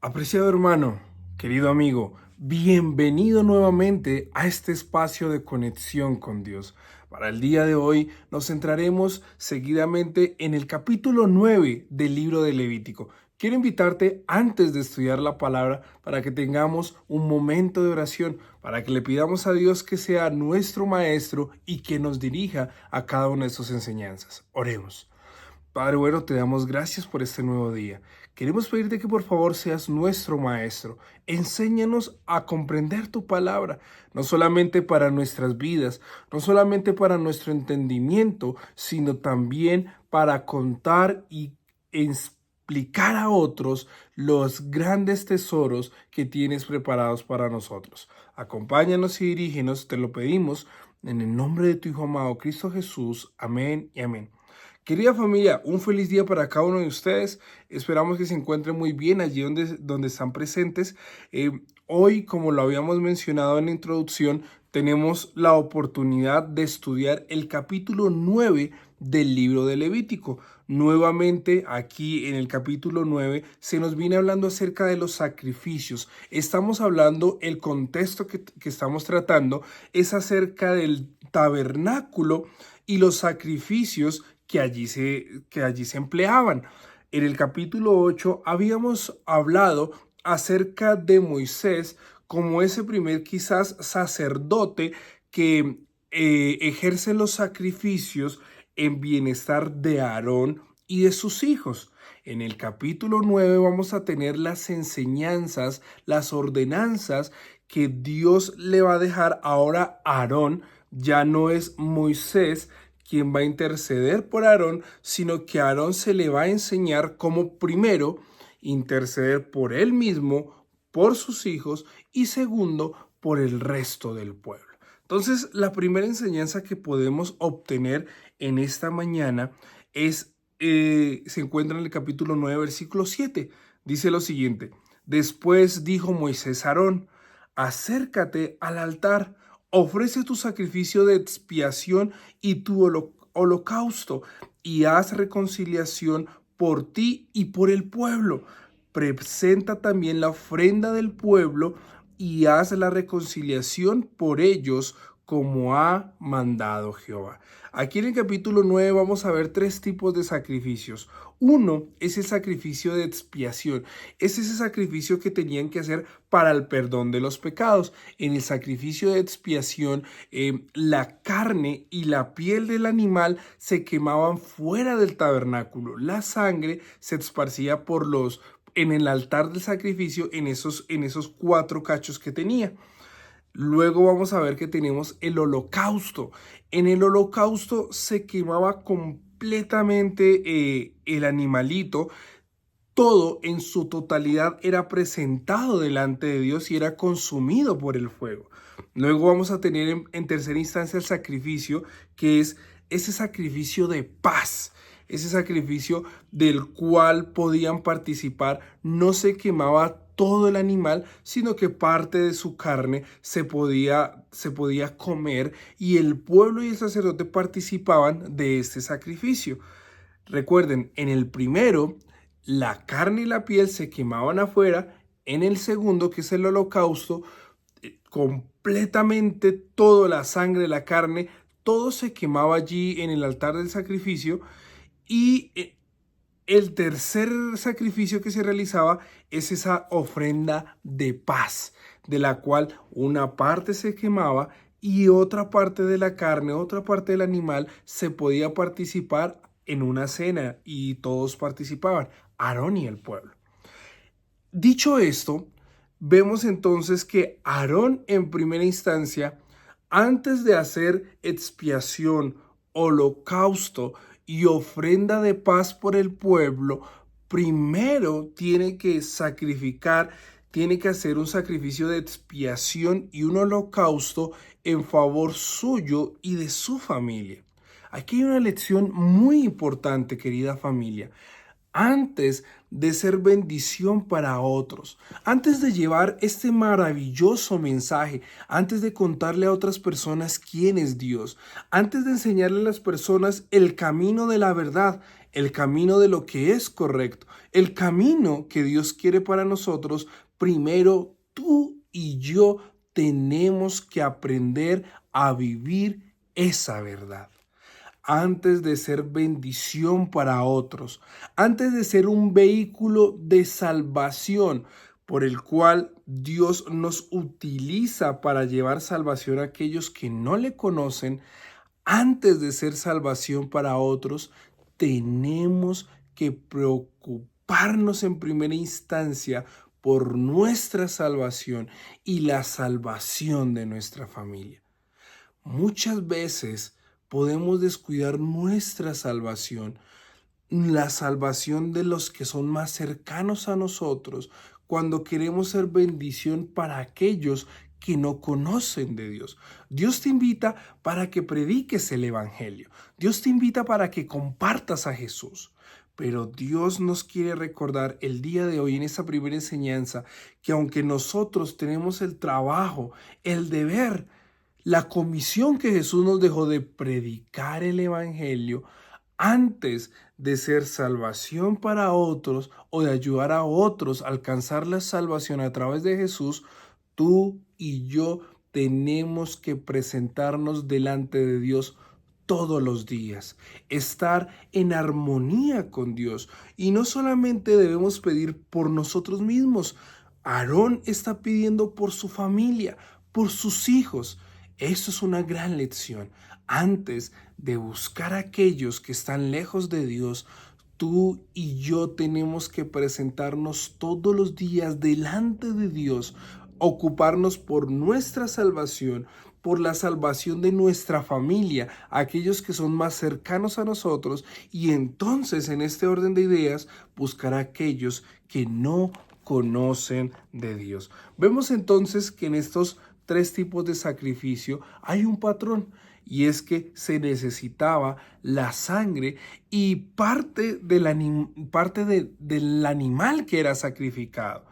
Apreciado hermano, querido amigo, bienvenido nuevamente a este espacio de conexión con Dios. Para el día de hoy nos centraremos seguidamente en el capítulo 9 del libro de Levítico. Quiero invitarte antes de estudiar la palabra para que tengamos un momento de oración, para que le pidamos a Dios que sea nuestro maestro y que nos dirija a cada una de sus enseñanzas. Oremos. Padre bueno, te damos gracias por este nuevo día. Queremos pedirte que por favor seas nuestro maestro. Enséñanos a comprender tu palabra, no solamente para nuestras vidas, no solamente para nuestro entendimiento, sino también para contar y explicar a otros los grandes tesoros que tienes preparados para nosotros. Acompáñanos y dirígenos, te lo pedimos, en el nombre de tu Hijo amado, Cristo Jesús. Amén y amén. Querida familia, un feliz día para cada uno de ustedes. Esperamos que se encuentren muy bien allí donde están presentes. Hoy, como lo habíamos mencionado en la introducción, tenemos la oportunidad de estudiar el capítulo 9 del libro de Levítico. Nuevamente, aquí en el capítulo 9 se nos viene hablando acerca de los sacrificios. Estamos hablando, el contexto que estamos tratando es acerca del tabernáculo y los sacrificios que allí se empleaban. En el capítulo 8 habíamos hablado acerca de Moisés como ese primer quizás sacerdote que ejerce los sacrificios en bienestar de Aarón y de sus hijos. En el capítulo 9 vamos a tener las enseñanzas, las ordenanzas que Dios le va a dejar ahora a Aarón. Ya no es Moisés quien va a interceder por Aarón, sino que a Aarón se le va a enseñar cómo primero interceder por él mismo, por sus hijos y segundo por el resto del pueblo. Entonces, la primera enseñanza que podemos obtener en esta mañana se encuentra en el capítulo 9, versículo 7. Dice lo siguiente: Después dijo Moisés a Aarón, acércate al altar, ofrece tu sacrificio de expiación y tu holocausto, y haz reconciliación por ti y por el pueblo. Presenta también la ofrenda del pueblo y haz la reconciliación por ellos como ha mandado Jehová. Aquí en el capítulo 9 vamos a ver tres tipos de sacrificios. Uno es el sacrificio de expiación. Es ese sacrificio que tenían que hacer para el perdón de los pecados. En el sacrificio de expiación, la carne y la piel del animal se quemaban fuera del tabernáculo. La sangre se esparcía en el altar del sacrificio en esos cuatro cachos que tenía. Luego vamos a ver que tenemos el holocausto. En el holocausto se quemaba completamente el animalito. Todo en su totalidad era presentado delante de Dios y era consumido por el fuego. Luego vamos a tener en tercera instancia el sacrificio, que es ese sacrificio de paz. Ese sacrificio del cual podían participar, no se quemaba todo el animal, sino que parte de su carne se podía comer, y el pueblo y el sacerdote participaban de este sacrificio. Recuerden, en el primero, la carne y la piel se quemaban afuera. En el segundo, que es el holocausto, completamente toda la sangre, la carne, todo se quemaba allí en el altar del sacrificio. Y el tercer sacrificio que se realizaba es esa ofrenda de paz, de la cual una parte se quemaba y otra parte de la carne, otra parte del animal se podía participar en una cena, y todos participaban, Aarón y el pueblo. Dicho esto, vemos entonces que Aarón en primera instancia, antes de hacer expiación, holocausto y ofrenda de paz por el pueblo, primero tiene que sacrificar, tiene que hacer un sacrificio de expiación y un holocausto en favor suyo y de su familia. Aquí hay una lección muy importante, querida familia. antes de ser bendición para otros, antes de llevar este maravilloso mensaje, antes de contarle a otras personas quién es Dios, antes de enseñarle a las personas el camino de la verdad, el camino de lo que es correcto, el camino que Dios quiere para nosotros, primero tú y yo tenemos que aprender a vivir esa verdad. Antes de ser bendición para otros, antes de ser un vehículo de salvación por el cual Dios nos utiliza para llevar salvación a aquellos que no le conocen, antes de ser salvación para otros, tenemos que preocuparnos en primera instancia por nuestra salvación y la salvación de nuestra familia. Muchas veces podemos descuidar nuestra salvación, la salvación de los que son más cercanos a nosotros, cuando queremos ser bendición para aquellos que no conocen de Dios. Dios te invita para que prediques el Evangelio. Dios te invita para que compartas a Jesús. Pero Dios nos quiere recordar el día de hoy en esta primera enseñanza que aunque nosotros tenemos el trabajo, el deber, la comisión que Jesús nos dejó de predicar el Evangelio, antes de ser salvación para otros o de ayudar a otros a alcanzar la salvación a través de Jesús, tú y yo tenemos que presentarnos delante de Dios todos los días, estar en armonía con Dios. Y no solamente debemos pedir por nosotros mismos, Aarón está pidiendo por su familia, por sus hijos. Eso es una gran lección. Antes de buscar a aquellos que están lejos de Dios, tú y yo tenemos que presentarnos todos los días delante de Dios, ocuparnos por nuestra salvación, por la salvación de nuestra familia, aquellos que son más cercanos a nosotros, y entonces en este orden de ideas buscar a aquellos que no conocen de Dios. Vemos entonces que en estos tres tipos de sacrificio hay un patrón, y es que se necesitaba la sangre y parte del animal que era sacrificado.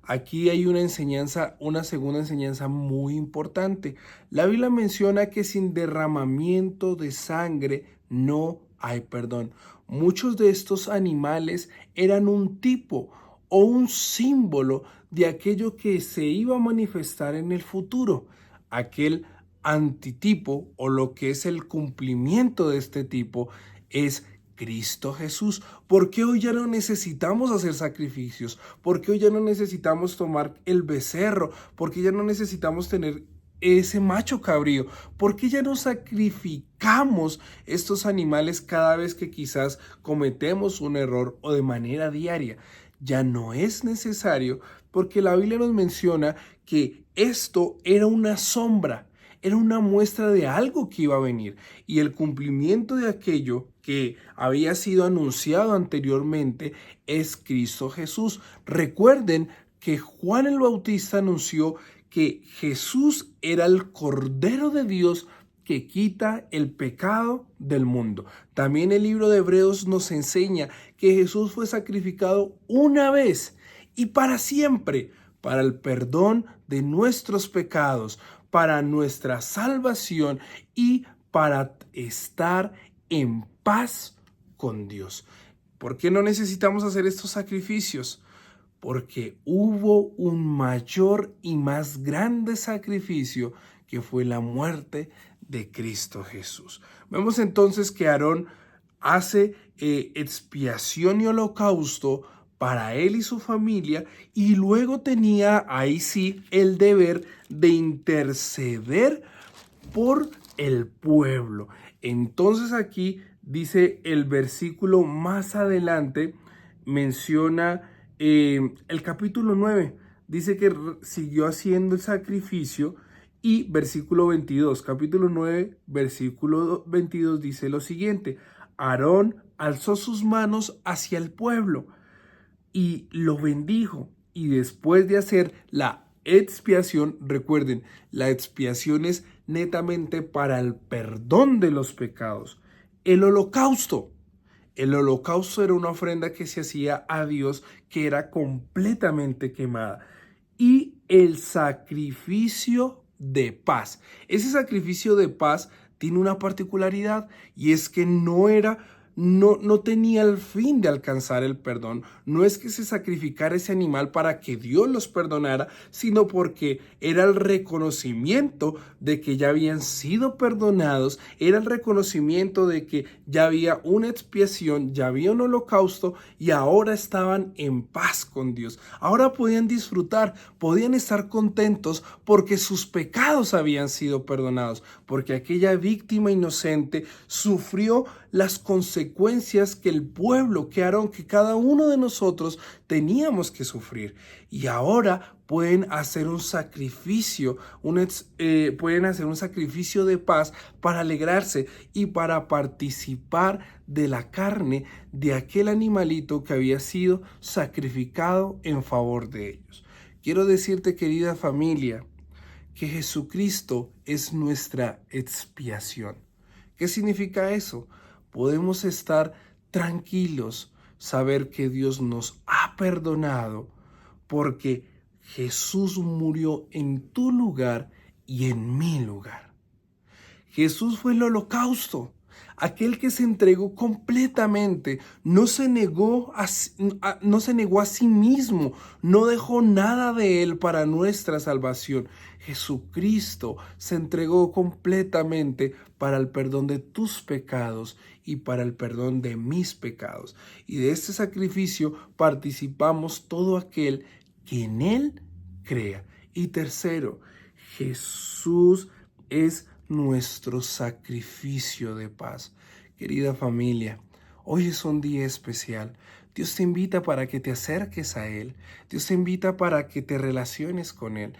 Aquí hay una enseñanza, una segunda enseñanza muy importante. La Biblia menciona que sin derramamiento de sangre no hay perdón. Muchos de estos animales eran un tipo o un símbolo de aquello que se iba a manifestar en el futuro, aquel antitipo o lo que es el cumplimiento de este tipo es Cristo Jesús. ¿Por qué hoy ya no necesitamos hacer sacrificios? ¿Por qué hoy ya no necesitamos tomar el becerro? ¿Por qué ya no necesitamos tener ese macho cabrío? ¿Por qué ya no sacrificamos estos animales cada vez que quizás cometemos un error o de manera diaria? Ya no es necesario porque la Biblia nos menciona que esto era una sombra, era una muestra de algo que iba a venir y el cumplimiento de aquello que había sido anunciado anteriormente es Cristo Jesús. Recuerden que Juan el Bautista anunció que Jesús era el Cordero de Dios que quita el pecado del mundo. También el libro de Hebreos nos enseña que Jesús fue sacrificado una vez y para siempre, para el perdón de nuestros pecados, para nuestra salvación y para estar en paz con Dios. ¿Por qué no necesitamos hacer estos sacrificios? Porque hubo un mayor y más grande sacrificio que fue la muerte de Cristo Jesús. Vemos entonces que Aarón hace expiación y holocausto para él y su familia, y luego tenía ahí sí el deber de interceder por el pueblo. Entonces aquí dice el versículo más adelante, menciona el capítulo 9, dice que siguió haciendo el sacrificio y versículo 22, capítulo 9, versículo 22 dice lo siguiente: Aarón alzó sus manos hacia el pueblo y lo bendijo, y después de hacer la expiación, recuerden, la expiación es netamente para el perdón de los pecados. El holocausto El holocausto era una ofrenda que se hacía a Dios que era completamente quemada. Y el sacrificio de paz. Ese sacrificio de paz tiene una particularidad y es que no tenía el fin de alcanzar el perdón. No es que se sacrificara ese animal para que Dios los perdonara, sino porque era el reconocimiento de que ya habían sido perdonados, era el reconocimiento de que ya había una expiación, ya había un holocausto y ahora estaban en paz con Dios. Ahora podían disfrutar, podían estar contentos porque sus pecados habían sido perdonados, porque aquella víctima inocente sufrió las consecuencias que el pueblo, que Aarón, que cada uno de nosotros teníamos que sufrir. Y ahora pueden hacer un sacrificio, pueden hacer un sacrificio de paz para alegrarse y para participar de la carne de aquel animalito que había sido sacrificado en favor de ellos. Quiero decirte, querida familia, que Jesucristo es nuestra expiación. ¿Qué significa eso? Podemos estar tranquilos, saber que Dios nos ha perdonado porque Jesús murió en tu lugar y en mi lugar. Jesús fue el holocausto, aquel que se entregó completamente, no se negó a sí mismo, no dejó nada de él para nuestra salvación. Jesucristo se entregó completamente para el perdón de tus pecados y para el perdón de mis pecados. Y de este sacrificio participamos todo aquel que en él crea. Y tercero, Jesús es nuestro sacrificio de paz. Querida familia, hoy es un día especial. Dios te invita para que te acerques a Él. Dios te invita para que te relaciones con Él.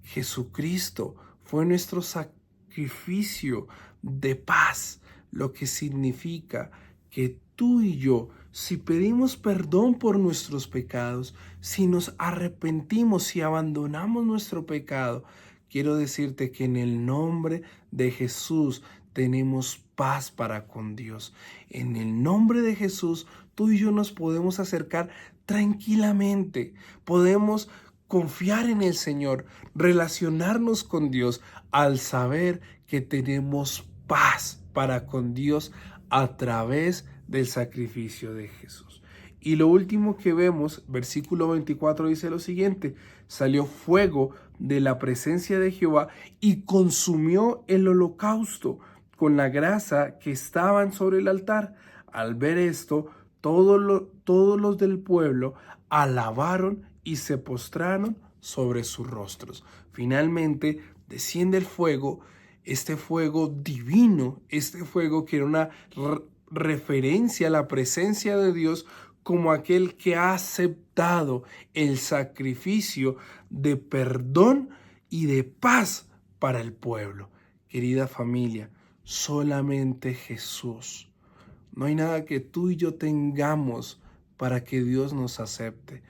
Jesucristo fue nuestro sacrificio de paz, lo que significa que tú y yo, si pedimos perdón por nuestros pecados, si nos arrepentimos, si abandonamos nuestro pecado, quiero decirte que en el nombre de Jesús tenemos paz para con Dios. En el nombre de Jesús, tú y yo nos podemos acercar tranquilamente. Podemos confiar en el Señor, relacionarnos con Dios al saber que tenemos paz para con Dios a través del sacrificio de Jesús. Y lo último que vemos, versículo 24 dice lo siguiente: salió fuego de la presencia de Jehová y consumió el holocausto con la grasa que estaban sobre el altar. Al ver esto, todos los del pueblo alabaron y se postraron sobre sus rostros. Finalmente desciende el fuego, este fuego divino, este fuego que era una referencia a la presencia de Dios como aquel que ha aceptado el sacrificio de perdón y de paz para el pueblo. Querida familia, solamente Jesús. No hay nada que tú y yo tengamos para que Dios nos acepte.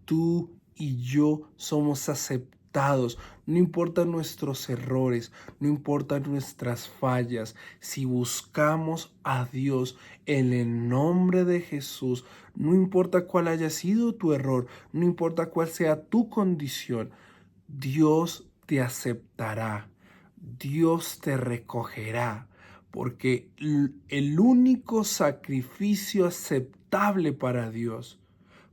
Tú y yo somos aceptados. No importan nuestros errores, no importan nuestras fallas. Si buscamos a Dios en el nombre de Jesús, no importa cuál haya sido tu error, no importa cuál sea tu condición, Dios te aceptará. Dios te recogerá, porque el único sacrificio aceptable para Dios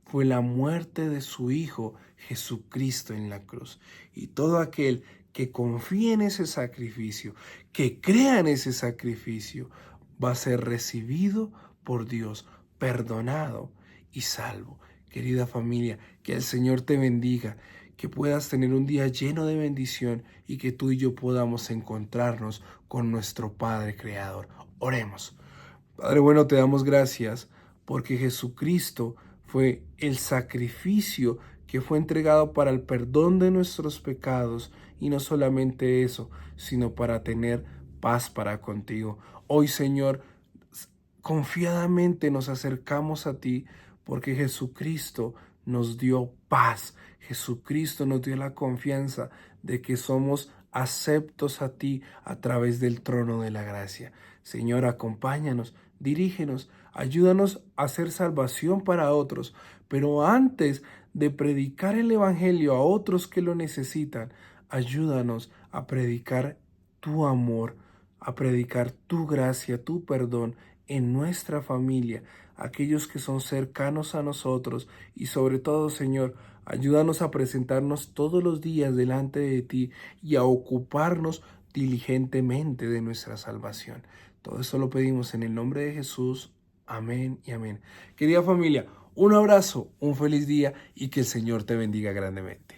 fue la muerte de su Hijo Jesucristo en la cruz. Y todo aquel que confíe en ese sacrificio, que crea en ese sacrificio, va a ser recibido por Dios, perdonado y salvo. Querida familia, que el Señor te bendiga, que puedas tener un día lleno de bendición y que tú y yo podamos encontrarnos con nuestro Padre Creador. Oremos. Padre bueno, te damos gracias porque Jesucristo fue el sacrificio que fue entregado para el perdón de nuestros pecados y no solamente eso, sino para tener paz para contigo. Hoy, Señor, confiadamente nos acercamos a ti porque Jesucristo nos dio paz. Jesucristo nos dio la confianza de que somos aceptos a ti a través del trono de la gracia. Señor, acompáñanos, dirígenos, ayúdanos a hacer salvación para otros, pero antes de predicar el Evangelio a otros que lo necesitan, ayúdanos a predicar tu amor, a predicar tu gracia, tu perdón en nuestra familia, aquellos que son cercanos a nosotros y sobre todo, Señor, ayúdanos a presentarnos todos los días delante de ti y a ocuparnos diligentemente de nuestra salvación. Todo eso lo pedimos en el nombre de Jesús. Amén y amén. Querida familia, un abrazo, un feliz día y que el Señor te bendiga grandemente.